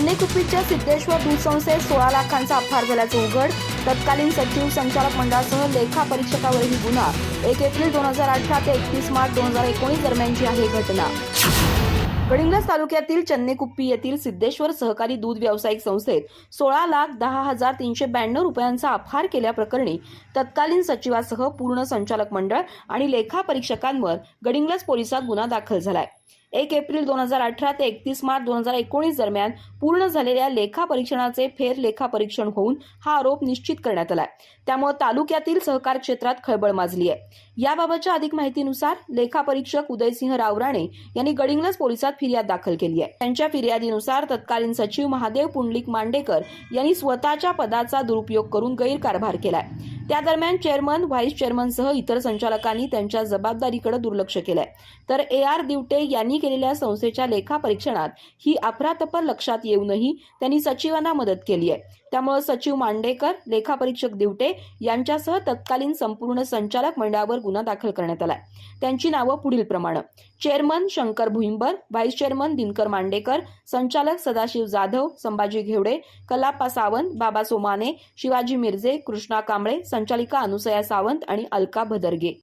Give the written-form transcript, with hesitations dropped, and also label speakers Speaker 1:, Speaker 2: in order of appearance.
Speaker 1: चेन्नईकुप्पीच्या सिद्धेश्वर दूध संस्थेत 16 लाखांचा अपहार झाल्याचं उघड. तत्कालीन सचिव, संचालक मंडळासह लेखा परीक्षकावरील गुन्हा. 1 एप्रिल 2018 ते 31 मार्च 2019 दरम्यानची आहे घटना. गडिंग्लज तालुक्यातील चेन्नईकुप्पी येथील सिद्धेश्वर सहकारी दूध व्यावसायिक संस्थेत 16,10,392 रुपयांचा अपहार केल्याप्रकरणी तत्कालीन सचिवासह पूर्ण संचालक मंडळ आणि लेखा परीक्षकांवर गडिंग्लज पोलिसात गुन्हा दाखल झालाय. 1 एप्रिल 2018 ते 31 मार्च 2019 दरम्यान पूर्ण झालेल्या लेखा परीक्षणाचे फेर लेखा परीक्षण होऊन हा आरोप निश्चित करण्यात आलाय. त्यामुळे तालुक्यातील सहकार क्षेत्रात खळबळ माजली आहे. याबाबतच्या अधिक माहितीनुसार लेखा परीक्षक उदयसिंह रावराणे यांनी गडिंग्लज पोलिसात फिर्याद दाखल केली आहे. त्यांच्या फिर्यादीनुसार तत्कालीन सचिव महादेव पुंडलिक मांडेकर यांनी स्वतःच्या पदाचा दुरुपयोग करून गैरकारभार केलाय. त्या दरम्यान चेअरमन, व्हाईस चेअरमनसह इतर संचालकांनी त्यांच्या जबाबदारीकडे दुर्लक्ष केलंय. तर AR दिवटे यांनी केलेल्या संस्थेच्या लेखा परीक्षणात ही अफरातफर लक्षात येऊनही त्यांनी सचिवांना मदत केली आहे. त्यामुळे सचिव मांडेकर, लेखा परीक्षक दिवटे यांच्यासह तत्कालीन संपूर्ण संचालक मंडळावर गुन्हा दाखल करण्यात आलाय. त्यांची नावं पुढील प्रमाणे: chairman Shankar Bhuimbar, vice chairman Dinkar Mandekar, संचालक सदाशिव जाधव, संभाजी घेवडे, कलाप्पा सावंत, बाबा सोमाने, शिवाजी मिरजे, कृष्णा कांबळे, संचालिका अनुसया सावंत आणि अलका भदरगे.